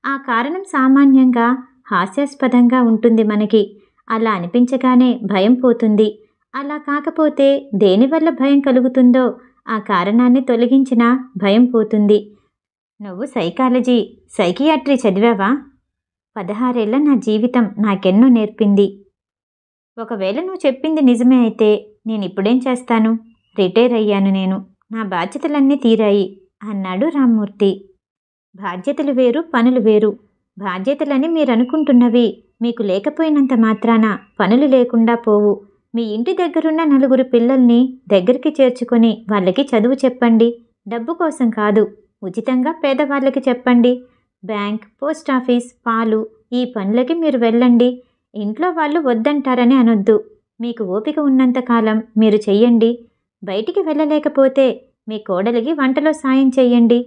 ఆ కారణం సామాన్యంగా హాస్యాస్పదంగా ఉంటుంది మనకి. అలా అనిపించగానే భయం పోతుంది. అలా కాకపోతే దేనివల్ల భయం కలుగుతుందో ఆ కారణాన్ని తొలగించినా భయం పోతుంది. నువ్వు సైకియాట్రీ చదివావా? 16 ఏళ్ల నా జీవితం నాకెన్నో నేర్పింది. ఒకవేళ నువ్వు చెప్పింది నిజమే అయితే నేనిప్పుడేం చేస్తాను? రిటైర్ అయ్యాను నేను. నా బాధ్యతలన్నీ తీరాయి అన్నాడు రామ్మూర్తి. బాధ్యతలు వేరు, పనులు వేరు. బాధ్యతలని మీరనుకుంటున్నవి మీకు లేకపోయినంత మాత్రాన పనులు లేకుండా పోవు. మీ ఇంటి దగ్గరున్న 4 పిల్లల్ని దగ్గరికి చేర్చుకొని వాళ్ళకి చదువు చెప్పండి. డబ్బు కోసం కాదు, ఉచితంగా పేదవాళ్ళకి చెప్పండి. బ్యాంక్, పోస్టాఫీస్, పాలు ఈ పనులకి మీరు వెళ్ళండి. ఇంట్లో వాళ్ళు వద్దంటారని అనొద్దు. మీకు ఓపిక ఉన్నంతకాలం మీరు చెయ్యండి. బయటికి వెళ్ళలేకపోతే మీ కోడలికి వంటలో సాయం చెయ్యండి.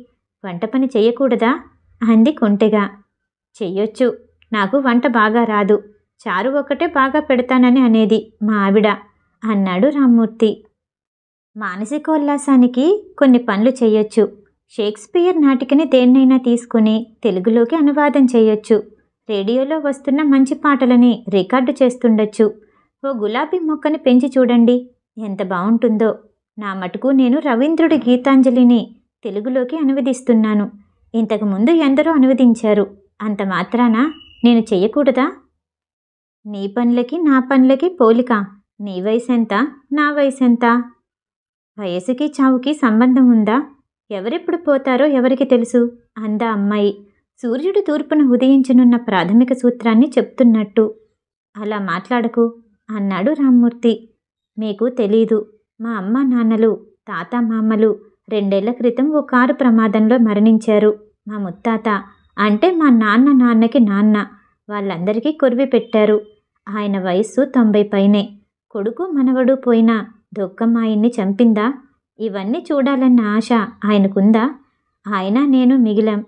వంట పని చెయ్యకూడదా? అంది కొంటెగా. చెయ్యొచ్చు. నాకు వంట బాగా రాదు. చారు ఒక్కటే బాగా పెడతానని అనేది మా ఆవిడ అన్నాడు రామ్మూర్తి. మానసికోల్లాసానికి కొన్ని పనులు చెయ్యొచ్చు. షేక్స్పియర్ నాటికని దేన్నైనా తీసుకుని తెలుగులోకి అనువాదం చేయొచ్చు. రేడియోలో వస్తున్న మంచి పాటలని రికార్డు చేస్తుండొచ్చు. ఓ గులాబీ మొక్కని పెంచి చూడండి, ఎంత బావుంటుందో. నా మటుకు నేను రవీంద్రుడి గీతాంజలిని తెలుగులోకి అనువదిస్తున్నాను. ఇంతకుముందు ఎందరో అనువదించారు. అంత మాత్రాన నేను చెయ్యకూడదా? నీ పనులకి నా పనులకి పోలిక. నీ వయసెంత, నా వయసెంత? వయసుకి చావుకి సంబంధం ఉందా? ఎవరెప్పుడు పోతారో ఎవరికి తెలుసు అందా అమ్మాయి సూర్యుడు తూర్పున ఉదయించనున్న ప్రాథమిక సూత్రాన్ని చెప్తున్నట్టు. అలా మాట్లాడకు అన్నాడు రామ్మూర్తి. మీకు తెలీదు. మా అమ్మ నాన్నలు, తాత మామలు 2 ఏళ్ల క్రితం ఓ కారు ప్రమాదంలో మరణించారు. మా ముత్తాత అంటే మా నాన్నకి నాన్న వాళ్ళందరికీ కొరివి పెట్టారు. ఆయన వయస్సు 90 పైనే. కొడుకు మనవడు పోయినా దుఃఖం ఆయన్ని చంపిందా? ఇవన్నీ చూడాలన్న ఆశ ఆయనకుందా? ఆయన నేను మిగిలాం.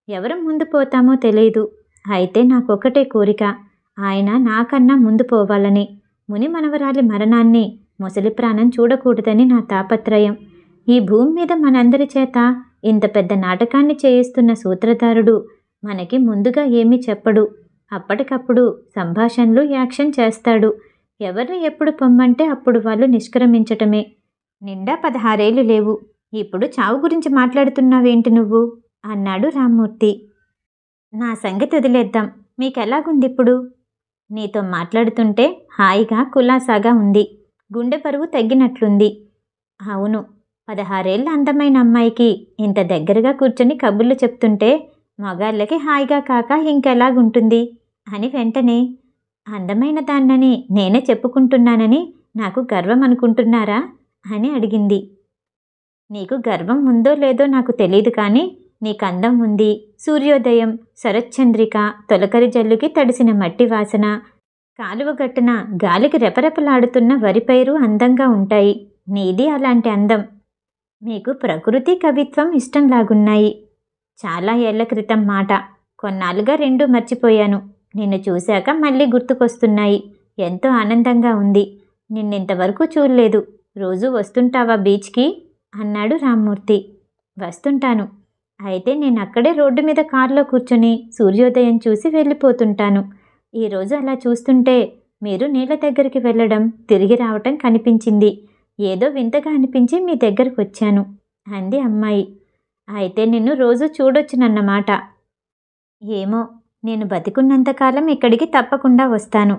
ఎవరు ముందు పోతామో తెలియదు. అయితే నాకొకటే కోరిక, ఆయన నాకన్నా ముందు పోవాలని. ముని మనవరాలి మరణాన్ని ముసలి ప్రాణం చూడకూడదని నా తాపత్రయం. ఈ భూమి మీద మనందరి చేత ఇంత పెద్ద నాటకాన్ని చేయిస్తున్న సూత్రధారుడు మనకి ముందుగా ఏమీ చెప్పడు. అప్పటికప్పుడు సంభాషణలు, యాక్షన్ చేస్తాడు. ఎవరిని ఎప్పుడు పొమ్మంటే అప్పుడు వాళ్ళు నిష్క్రమించటమే. నిండా 16 ఏళ్ళు లేవు. ఇప్పుడు చావు గురించి మాట్లాడుతున్నావేంటి నువ్వు అన్నాడు రామ్మూర్తి. నా సంగతి వదిలేద్దాం. మీకెలాగుందిప్పుడు? నీతో మాట్లాడుతుంటే హాయిగా కులాసాగా ఉంది. గుండె బరువు తగ్గినట్లుంది. అవును, 16 ఏళ్ల అందమైన అమ్మాయికి ఇంత దగ్గరగా కూర్చొని కబుర్లు చెప్తుంటే మగాళ్ళకి హాయిగా కాక ఇంకెలాగుంటుంది అని వెంటనే, అందమైన దాన్నని నేనే చెప్పుకుంటున్నానని నాకు గర్వం అనుకుంటున్నారా అని అడిగింది. నీకు గర్వం ఉందో లేదో నాకు తెలీదు కానీ నీకు అందం ఉంది. సూర్యోదయం, శరశ్చంద్రిక, తొలకరి జల్లుకి తడిసిన మట్టి వాసన, కాలువగట్టున గాలికి రెపరెపలాడుతున్న వరిపైరు అందంగా ఉంటాయి. నీది అలాంటి అందం. మీకు ప్రకృతి, కవిత్వం ఇష్టంలాగున్నాయి. చాలా ఏళ్ల క్రితం మాట. కొన్నాళ్ళుగా రెండూ మర్చిపోయాను. నిన్ను చూశాక మళ్ళీ గుర్తుకొస్తున్నాయి. ఎంతో ఆనందంగా ఉంది. నిన్నింతవరకు చూడలేదు. రోజూ వస్తుంటావా బీచ్కి అన్నాడు రామ్మూర్తి. వస్తుంటాను. అయితే నేనక్కడే రోడ్డు మీద కారులో కూర్చొని సూర్యోదయం చూసి వెళ్ళిపోతుంటాను. ఈరోజు అలా చూస్తుంటే మీరు నీళ్ళ దగ్గరికి వెళ్ళడం, తిరిగి రావటం కనిపించింది. ఏదో వింతగా అనిపించి మీ దగ్గరకు వచ్చాను అంది అమ్మాయి. అయితే నిన్ను రోజు చూడొచ్చునన్నమాట. ఏమో, నేను బతికున్నంతకాలం ఇక్కడికి తప్పకుండా వస్తాను.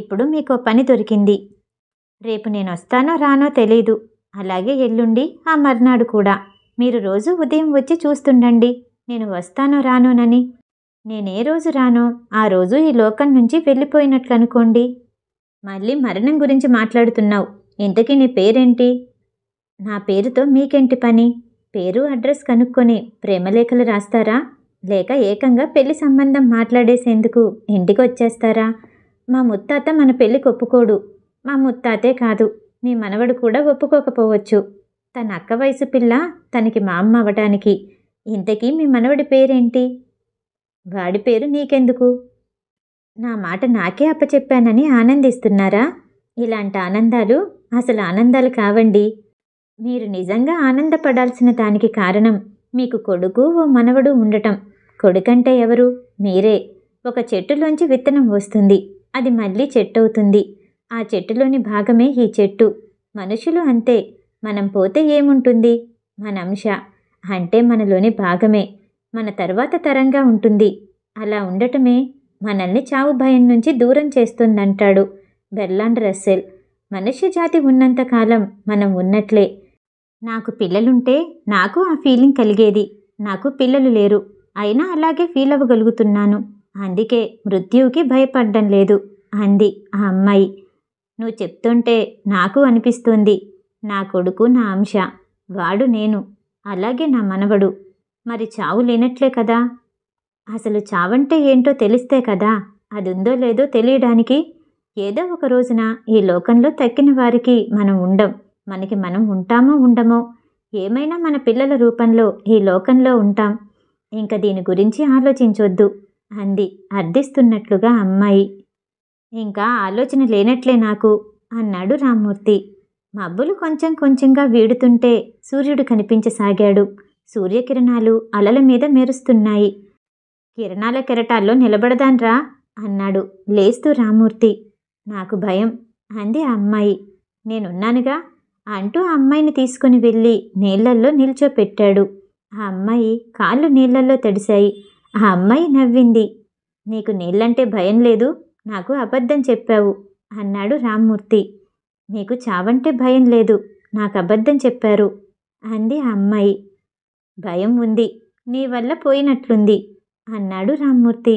ఇప్పుడు మీకో పని దొరికింది. రేపు నేను వస్తానో రానో తెలీదు. అలాగే ఎల్లుండి, ఆ మర్నాడు కూడా. మీరు రోజు ఉదయం వచ్చి చూస్తుండండి నేను వస్తానో రానోనని. నేనే రోజు రానో ఆ రోజు ఈ లోకం నుంచి వెళ్ళిపోయినట్లనుకోండి. మళ్ళీ మరణం గురించి మాట్లాడుతున్నావు. ఇంతకీ నీ పేరేంటి? నా పేరుతో మీకేంటి పని? పేరు అడ్రస్ కనుక్కొని ప్రేమలేఖలు రాస్తారా? లేక ఏకంగా పెళ్లి సంబంధం మాట్లాడేసేందుకు ఇంటికి వచ్చేస్తారా? మా ముత్తాత మన పెళ్లికి ఒప్పుకోడు. మా ముత్తాతే కాదు, మీ మనవడు కూడా ఒప్పుకోకపోవచ్చు. తన అక్క వయసు పిల్ల తనకి మా అమ్మ అవటానికి. ఇంతకీ మీ మనవడి పేరేంటి? వాడి పేరు నీకెందుకు? నా మాట నాకే అప్పచెప్పానని ఆనందిస్తున్నారా? ఇలాంటి ఆనందాలు అసలు ఆనందాలు కావండి. మీరు నిజంగా ఆనందపడాల్సిన దానికి కారణం మీకు కొడుకు ఓ మనవడు ఉండటం. కొడుకంటే ఎవరు? మీరే. ఒక చెట్టులోంచి విత్తనం వస్తుంది, అది మళ్ళీ చెట్టు అవుతుంది. ఆ చెట్టులోని భాగమే ఈ చెట్టు. మనుషులు అంతే. మనం పోతే ఏముంటుంది? మన అంశ అంటే మనలోని భాగమే మన తర్వాత తరంగా ఉంటుంది. అలా ఉండటమే మనల్ని చావు భయం నుంచి దూరం చేస్తుందంటాడు బెర్లాండ్ రస్సెల్. మనుష్య జాతి ఉన్నంతకాలం మనం ఉన్నట్లే. నాకు పిల్లలుంటే నాకు ఆ ఫీలింగ్ కలిగేది. నాకు పిల్లలు లేరు, అయినా అలాగే ఫీల్ అవ్వగలుగుతున్నాను. అందుకే మృత్యువుకి భయపడ్డం లేదు అంది ఆ అమ్మాయి. నువ్వు చెప్తుంటే నాకు అనిపిస్తోంది. నా కొడుకు నా అంశ, వాడు నేను, అలాగే నా మనవడు. మరి చావు లేనట్లే కదా? అసలు చావంటే ఏంటో తెలిస్తే కదా అది ఉందో లేదో తెలియడానికి. ఏదో ఒక రోజున ఈ లోకంలో తక్కిన వారికి మనం ఉండం, మనకి మనం ఉంటామో ఉండమో. ఏమైనా మన పిల్లల రూపంలో ఈ లోకంలో ఉంటాం. ఇంక దీని గురించి ఆలోచించొద్దు అంది అర్థిస్తున్నట్లుగా అమ్మాయి. ఇంకా ఆలోచన లేనట్లే నాకు అన్నాడు రామ్మూర్తి. మబ్బులు కొంచెం కొంచెంగా వీడుతుంటే సూర్యుడు కనిపించసాగాడు. సూర్యకిరణాలు అలల మీద మెరుస్తున్నాయి. కిరణాల కెరటాల్లో నిలబడదాన్రా అన్నాడు లేస్తూ రామ్మూర్తి. నాకు భయం అంది ఆ అమ్మాయి. నేనున్నానుగా అంటూ ఆ అమ్మాయిని తీసుకుని వెళ్ళి నీళ్లల్లో నిల్చోపెట్టాడు. ఆ అమ్మాయి కాళ్ళు నీళ్లల్లో తడిశాయి. ఆ అమ్మాయి నవ్వింది. నీకు నీళ్ళంటే భయం లేదు, నాకు అబద్ధం చెప్పావు అన్నాడు రామ్మూర్తి. మీకు చావంటే భయం లేదు, నాకు అబద్ధం చెప్పారు అంది ఆ అమ్మాయి. భయం ఉంది, నీ వల్ల పోయినట్లుంది అన్నాడు రామ్మూర్తి.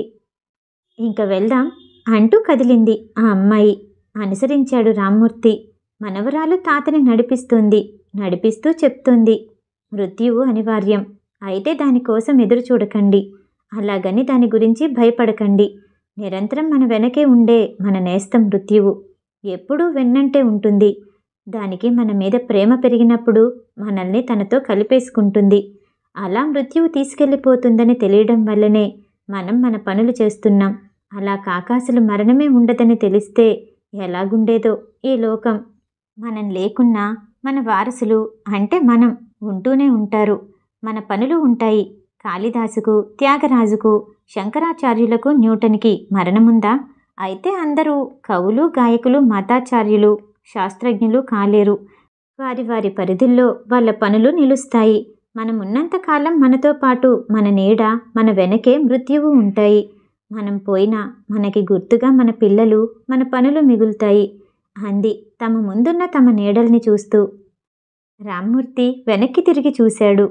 ఇంక వెళ్దాం అంటూ కదిలింది ఆ అమ్మాయి. అనుసరించాడు రామ్మూర్తి. మనవరాలు తాతని నడిపిస్తుంది. నడిపిస్తూ చెప్తుంది, మృత్యువు అనివార్యం, అయితే దానికోసం ఎదురు చూడకండి. అలాగని దాని గురించి భయపడకండి. నిరంతరం మన వెనకే ఉండే మన నేస్తం మృత్యువు. ఎప్పుడూ వెన్నంటే ఉంటుంది. దానికి మన మీద ప్రేమ పెరిగినప్పుడు మనల్ని తనతో కలిపేసుకుంటుంది. అలా మృత్యువు తీసుకెళ్ళిపోతుందని తెలియడం వల్లనే మనం మన పనులు చేస్తున్నాం. అలా కాకాసులు మరణమే ఉండదని తెలిస్తే ఎలాగుండేదో ఈ లోకం. మనం లేకున్నా మన వారసులు అంటే మనం ఉంటూనే ఉంటారు. మన పనులు ఉంటాయి. కాళిదాసుకు, త్యాగరాజుకు, శంకరాచార్యులకు, న్యూటన్కి మరణముందా? అయితే అందరూ కవులు, గాయకులు, మతాచార్యులు, శాస్త్రజ్ఞులు కాలేరు. వారి వారి పరిధుల్లో వాళ్ళ పనులు నిలుస్తాయి. మనమున్నంతకాలం మనతో పాటు మన నీడ, మన వెనకే మృత్యువు ఉంటాయి. మనం పోయినా మనకి గుర్తుగా మన పిల్లలు, మన పనులు మిగులుతాయి అంది తమ ముందున్న తమ నీడల్ని చూస్తూ. రామ్మూర్తి వెనక్కి తిరిగి చూశాడు.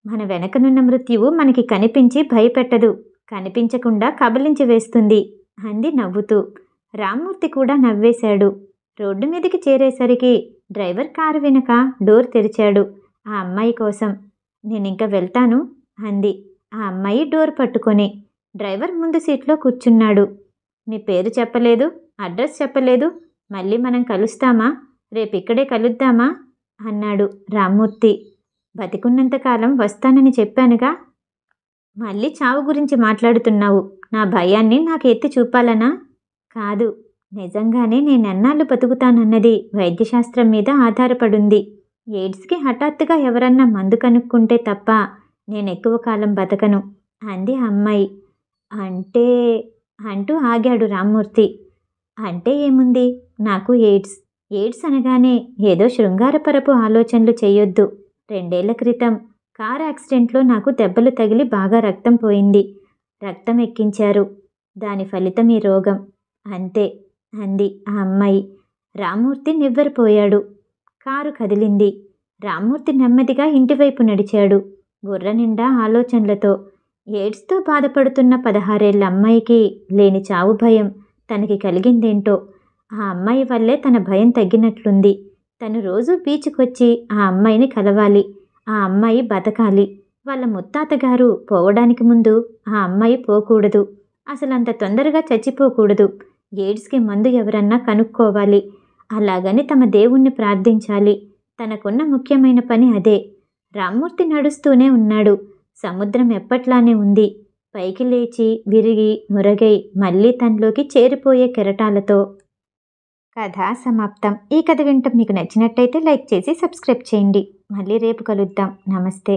మన వెనకనున్న మృత్యువు మనకి కనిపించి భయపెట్టదు, కనిపించకుండా కబలించి వేస్తుంది అంది నవ్వుతూ. రామ్మూర్తి కూడా నవ్వేశాడు. రోడ్డు మీదకి చేరేసరికి డ్రైవర్ కారు వెనుక డోర్ తెరిచాడు ఆ అమ్మాయి కోసం. నేనింక వెళ్తాను అంది ఆ అమ్మాయి డోర్ పట్టుకొని. డ్రైవర్ ముందు సీట్లో కూర్చున్నాడు. నీ పేరు చెప్పలేదు, అడ్రస్ చెప్పలేదు. మళ్ళీ మనం కలుస్తామా? రేపిక్కడే కలుద్దామా అన్నాడు రామ్మూర్తి. బతికున్నంతకాలం వస్తానని చెప్పానుగా. మళ్ళీ చావు గురించి మాట్లాడుతున్నావు. నా భయాన్ని నాకు ఎత్తి చూపాలనా? కాదు, నిజంగానే నేనెన్నాళ్ళు బతుకుతానన్నది వైద్యశాస్త్రం మీద ఆధారపడుంది. ఎయిడ్స్కి హఠాత్తుగా ఎవరన్నా మందు కనుక్కుంటే తప్ప నేనెక్కువ కాలం బతకను అంది ఆ అమ్మాయి. అంటే అంటూ ఆగాడు రామ్మూర్తి. అంటే ఏముంది, నాకు ఎయిడ్స్. ఎయిడ్స్ అనగానే ఏదో శృంగారపరపు ఆలోచనలు చేయొద్దు. 2 ఏళ్ల క్రితం కార్ యాక్సిడెంట్లో నాకు దెబ్బలు తగిలి బాగా రక్తం పోయింది. రక్తం ఎక్కించారు. దాని ఫలితం ఈ రోగం. అంతే అంది ఆ అమ్మాయి. రామ్మూర్తి నివ్వెరపోయాడు. కారు కదిలింది. రామ్మూర్తి నెమ్మదిగా ఇంటివైపు నడిచాడు. బుర్ర నిండా ఆలోచనలతో. ఎయిడ్స్తో బాధపడుతున్న 16 ఏళ్ల అమ్మాయికి లేని చావు భయం తనకి కలిగిందేంటో. ఆ అమ్మాయి వల్లే తన భయం తగ్గినట్లుంది. తను రోజూ బీచ్కొచ్చి ఆ అమ్మాయిని కలవాలి. ఆ అమ్మాయి బతకాలి. వాళ్ళ ముత్తాతగారు పోవడానికి ముందు ఆ అమ్మాయి పోకూడదు. అసలంత తొందరగా చచ్చిపోకూడదు. ఎయిడ్స్కి మందు ఎవరన్నా కనుక్కోవాలి. అలాగని తమ దేవుణ్ణి ప్రార్థించాలి. తనకున్న ముఖ్యమైన పని అదే. రామ్మూర్తి నడుస్తూనే ఉన్నాడు. సముద్రం ఎప్పట్లానే ఉంది. పైకి లేచి విరిగి నురగై మళ్ళీ తనలోకి చేరిపోయే కెరటాలతో. కథ సమాప్తం. ఈ కథ వింటం మీకు నచ్చినట్టయితే లైక్ చేసి సబ్స్క్రైబ్ చేయండి. మళ్ళీ రేపు కలుద్దాం. నమస్తే.